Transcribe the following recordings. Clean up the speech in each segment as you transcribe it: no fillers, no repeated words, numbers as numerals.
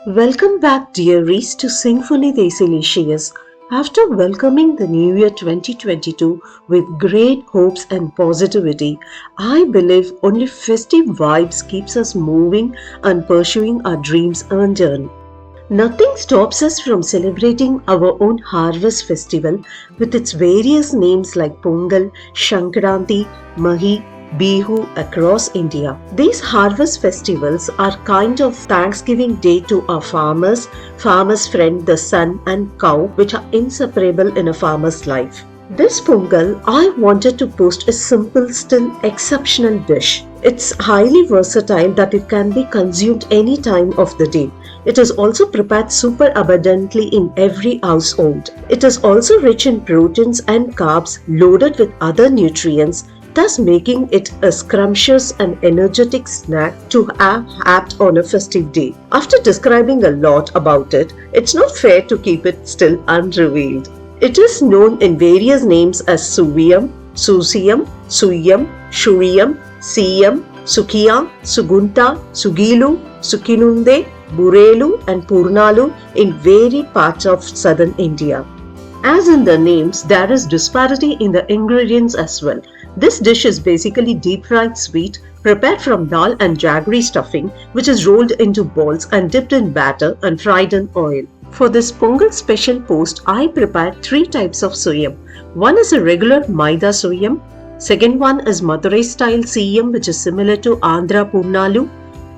Welcome back, dearies, to Singfully Delicious. After welcoming the new year 2022 with great hopes and positivity, I believe only festive vibes keeps us moving and pursuing our dreams and journey. Nothing stops us from celebrating our own harvest festival with its various names like Pongal, Shankranti, Mahi, Bihu across India. These harvest festivals are kind of Thanksgiving day to our farmers, farmers' friend the sun and cow, which are inseparable in a farmer's life. This Pongal, I wanted to post a simple, still exceptional dish. It's highly versatile that it can be consumed any time of the day. It is also prepared super abundantly in every household. It is also rich in proteins and carbs loaded with other nutrients, thus making it a scrumptious and energetic snack to have apt on a festive day. After describing a lot about it, it's not fair to keep it still unrevealed. It is known in various names as Suviyam, Susiyam, Suyam, Shuriyam, Siyam, Sukiya, Sugunta, Sugilu, Sukinunde, Burelu and Purnalu in varied parts of southern India. As in the names, there is disparity in the ingredients as well. This dish is basically deep fried sweet prepared from dal and jaggery stuffing, which is rolled into balls and dipped in batter and fried in oil. For this Pongal special post, I prepared three types of suyam. One is a regular Maida suyam. Second one is Madurai style siyam, which is similar to Andhra Purnalu.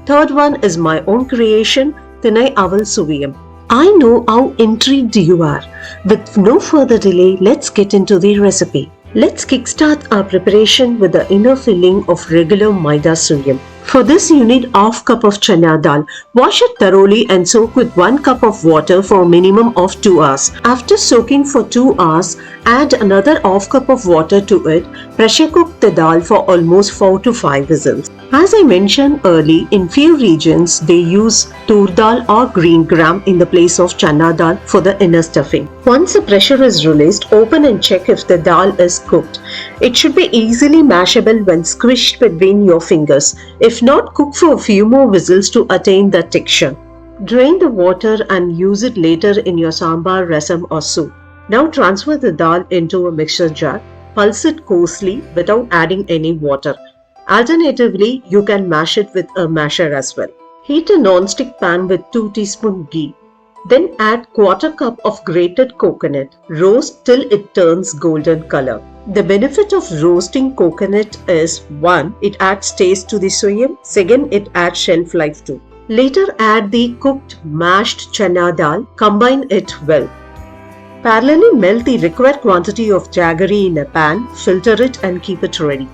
Third one is my own creation, Thinai Aval Suviyam. I know how intrigued you are. With no further delay, let's get into the recipe. Let's kickstart our preparation with the inner filling of regular Maida suyam. For this, you need half cup of chana dal. Wash it thoroughly and soak with 1 cup of water for a minimum of 2 hours. After soaking for 2 hours, add another half cup of water to it. Pressure cook the dal for almost 4 to 5 whistles. As I mentioned early, in few regions they use tur dal or green gram in the place of chana dal for the inner stuffing. Once the pressure is released, open and check if the dal is cooked. It should be easily mashable when squished between your fingers. If not, cook for a few more whistles to attain that texture. Drain the water and use it later in your sambar, rasam or soup. Now transfer the dal into a mixer jar. Pulse it coarsely without adding any water. Alternatively, you can mash it with a masher as well. Heat a non-stick pan with 2 teaspoons ghee. Then add quarter cup of grated coconut. Roast till it turns golden color. The benefit of roasting coconut is 1. It adds taste to the suyam. 2. It adds shelf life too. Later add the cooked mashed chana dal. Combine it well. Parallelly melt the required quantity of jaggery in a pan. Filter it and keep it ready.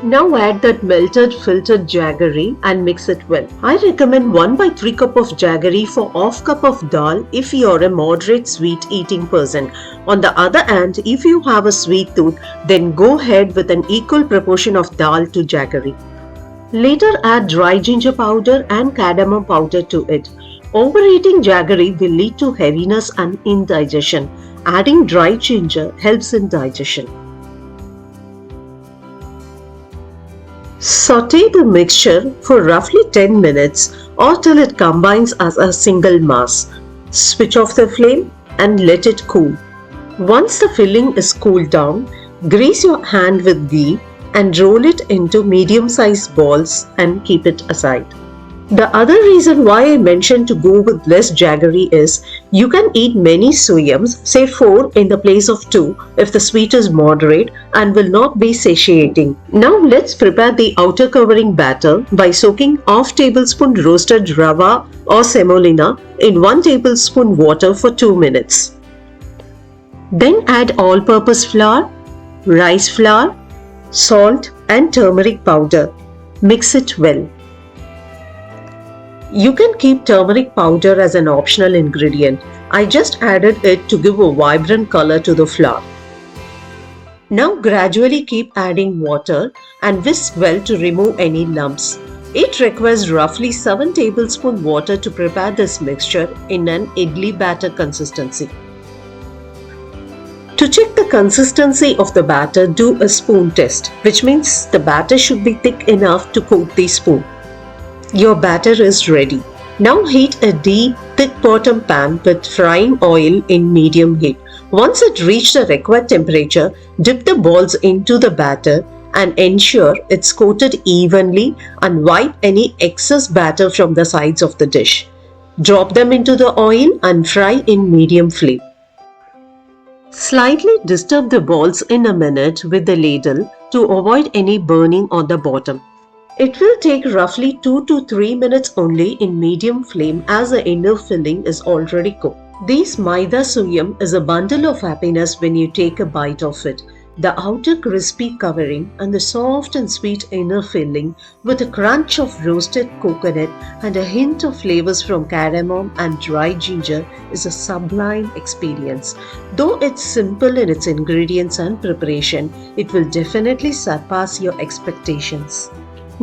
Now add that melted filtered jaggery and mix it well. I recommend 1/3 cup of jaggery for half cup of dal if you are a moderate sweet eating person. On the other hand, if you have a sweet tooth, then go ahead with an equal proportion of dal to jaggery. Later add dry ginger powder and cardamom powder to it. Overeating jaggery will lead to heaviness and indigestion. Adding dry ginger helps in digestion. Saute the mixture for roughly 10 minutes or till it combines as a single mass. Switch off the flame and let it cool. Once the filling is cooled down, grease your hand with ghee and roll it into medium-sized balls and keep it aside. The other reason why I mentioned to go with less jaggery is you can eat many suyams, say 4 in the place of 2 if the sweet is moderate and will not be satiating. Now let's prepare the outer covering batter by soaking half tablespoon roasted rava or semolina in 1 tablespoon water for 2 minutes. Then add all-purpose flour, rice flour, salt and turmeric powder. Mix it well. You can keep turmeric powder as an optional ingredient. I just added it to give a vibrant color to the flour. Now gradually keep adding water and whisk well to remove any lumps. It requires roughly 7 tablespoons water to prepare this mixture in an idli batter consistency. To check the consistency of the batter, do a spoon test, which means the batter should be thick enough to coat the spoon. Your batter is ready. Now heat a deep, thick bottom pan with frying oil in medium heat. Once it reached the required temperature, dip the balls into the batter and ensure it's coated evenly and wipe any excess batter from the sides of the dish. Drop them into the oil and fry in medium flame. Slightly disturb the balls in a minute with the ladle to avoid any burning on the bottom. It will take roughly 2 to 3 minutes only in medium flame as the inner filling is already cooked. This Maida Suyam is a bundle of happiness when you take a bite of it. The outer crispy covering and the soft and sweet inner filling with a crunch of roasted coconut and a hint of flavors from cardamom and dried ginger is a sublime experience. Though it's simple in its ingredients and preparation, it will definitely surpass your expectations.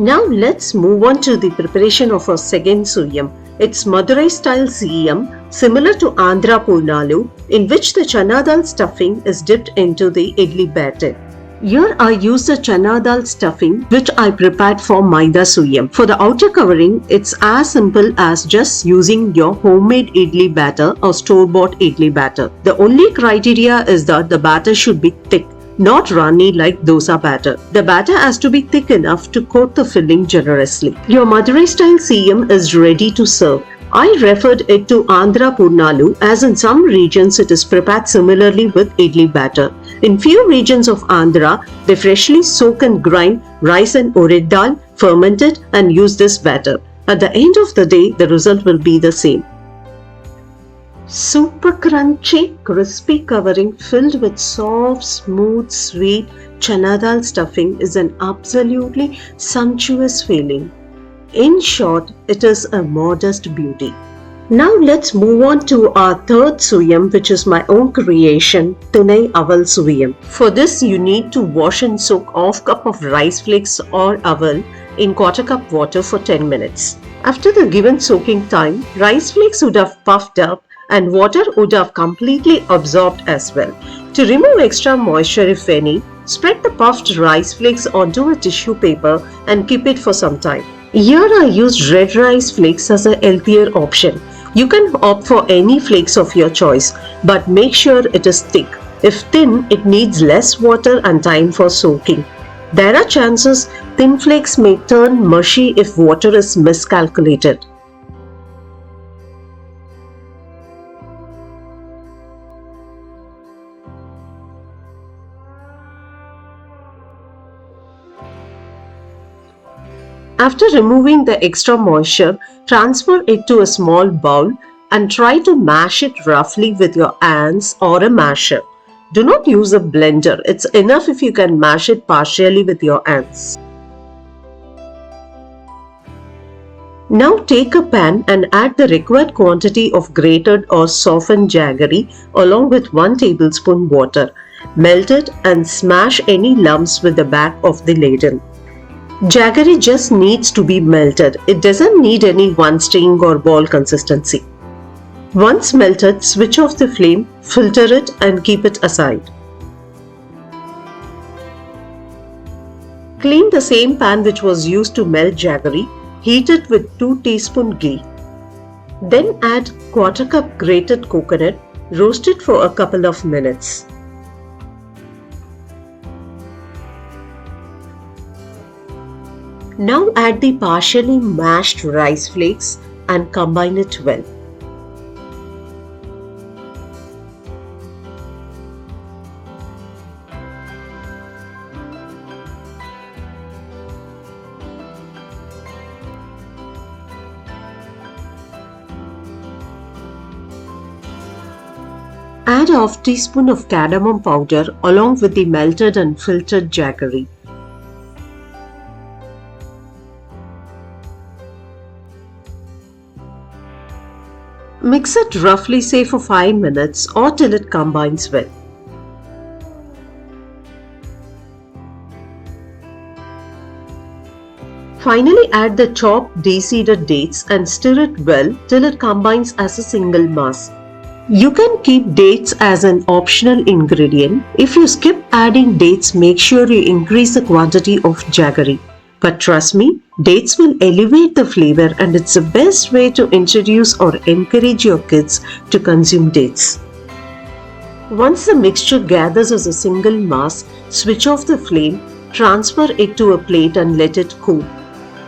Now let's move on to the preparation of our second suyam. It's Madurai style siyam similar to Andhra Purnalu, in which the chana dal stuffing is dipped into the idli batter. Here I used the chana dal stuffing which I prepared for Maida Suyam. For the outer covering, it's as simple as just using your homemade idli batter or store-bought idli batter. The only criteria is that the batter should be thick, not runny like dosa batter. The batter has to be thick enough to coat the filling generously. Your Madurai style siyam is ready to serve. I referred it to Andhra Purnalu as in some regions it is prepared similarly with idli batter. In few regions of Andhra, they freshly soak and grind rice and urid dal, ferment it and use this batter. At the end of the day, the result will be the same. Super crunchy, crispy covering filled with soft, smooth, sweet chana dal stuffing is an absolutely sumptuous feeling. In short, it is a modest beauty. Now let's move on to our third suyam, which is my own creation, Tunai Aval Suyam. For this, you need to wash and soak half cup of rice flakes or aval in quarter cup water for 10 minutes. After the given soaking time, rice flakes would have puffed up and water would have completely absorbed as well. To remove extra moisture if any, spread the puffed rice flakes onto a tissue paper and keep it for some time. Here I used red rice flakes as a healthier option. You can opt for any flakes of your choice, but make sure it is thick. If thin, it needs less water and time for soaking. There are chances thin flakes may turn mushy if water is miscalculated. After removing the extra moisture, transfer it to a small bowl and try to mash it roughly with your hands or a masher. Do not use a blender. It's enough if you can mash it partially with your hands. Now take a pan and add the required quantity of grated or softened jaggery along with 1 tablespoon water. Melt it and smash any lumps with the back of the ladle. Jaggery just needs to be melted. It doesn't need any one string or ball consistency. Once melted, switch off the flame, filter it and keep it aside. Clean the same pan which was used to melt jaggery. Heat it with 2 teaspoons ghee. Then add quarter cup grated coconut. Roast it for a couple of minutes. Now add the partially mashed rice flakes and combine it well. Add half teaspoon of cardamom powder along with the melted and filtered jaggery. Mix it roughly say for 5 minutes or till it combines well. Finally add the chopped de-seeded dates and stir it well till it combines as a single mass. You can keep dates as an optional ingredient. If you skip adding dates, make sure you increase the quantity of jaggery. But trust me, dates will elevate the flavor and it's the best way to introduce or encourage your kids to consume dates. Once the mixture gathers as a single mass, switch off the flame, transfer it to a plate and let it cool.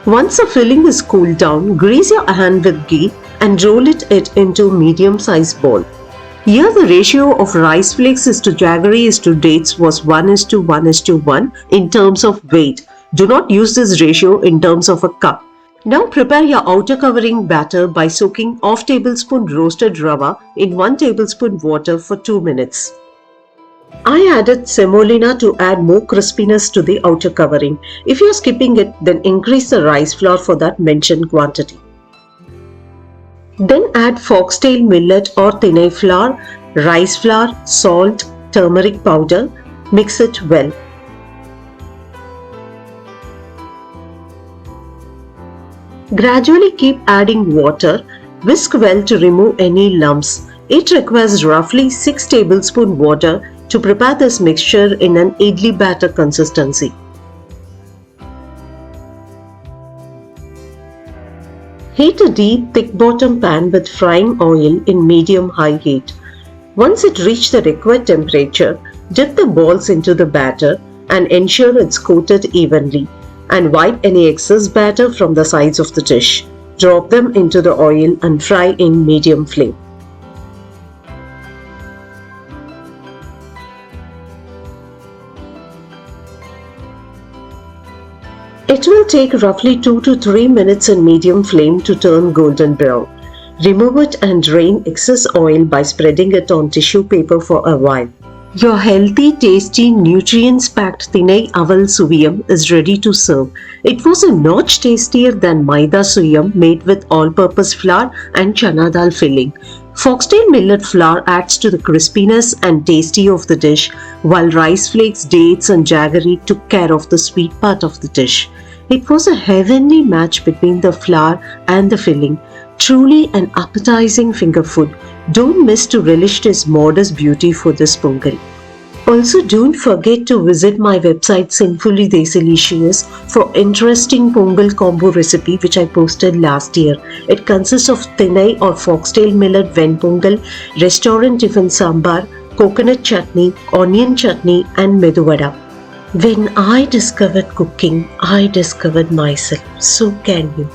Once the filling is cooled down, grease your hand with ghee and roll it into a medium-sized ball. Here the ratio of rice flakes to jaggery to dates was 1:1:1 in terms of weight. Do not use this ratio in terms of a cup. Now prepare your outer covering batter by soaking half tablespoon roasted rava in 1 tablespoon water for 2 minutes. I added semolina to add more crispiness to the outer covering. If you are skipping it, then increase the rice flour for that mentioned quantity. Then add foxtail millet or thinai flour, rice flour, salt, turmeric powder. Mix it well. Gradually keep adding water. Whisk well to remove any lumps. It requires roughly 6 tablespoons water to prepare this mixture in an idli batter consistency. Heat a deep, thick-bottom pan with frying oil in medium-high heat. Once it reaches the required temperature, dip the balls into the batter and ensure it's coated evenly, and wipe any excess batter from the sides of the dish. Drop them into the oil and fry in medium flame. It will take roughly 2 to 3 minutes in medium flame to turn golden brown. Remove it and drain excess oil by spreading it on tissue paper for a while. Your healthy, tasty, nutrients-packed Thinai Aval Suviyam is ready to serve. It was a notch tastier than Maida Suviyam made with all-purpose flour and chana dal filling. Foxtail millet flour adds to the crispiness and tasty of the dish, while rice flakes, dates and jaggery took care of the sweet part of the dish. It was a heavenly match between the flour and the filling. Truly an appetizing finger food. Don't miss to relish this modest beauty for this Pongal. Also, don't forget to visit my website Sinfully Desilicious for interesting Pongal combo recipe which I posted last year. It consists of thinai or foxtail millet ven pongal, restaurant tiffin sambar, coconut chutney, onion chutney and medu vada. When I discovered cooking, I discovered myself. So can you.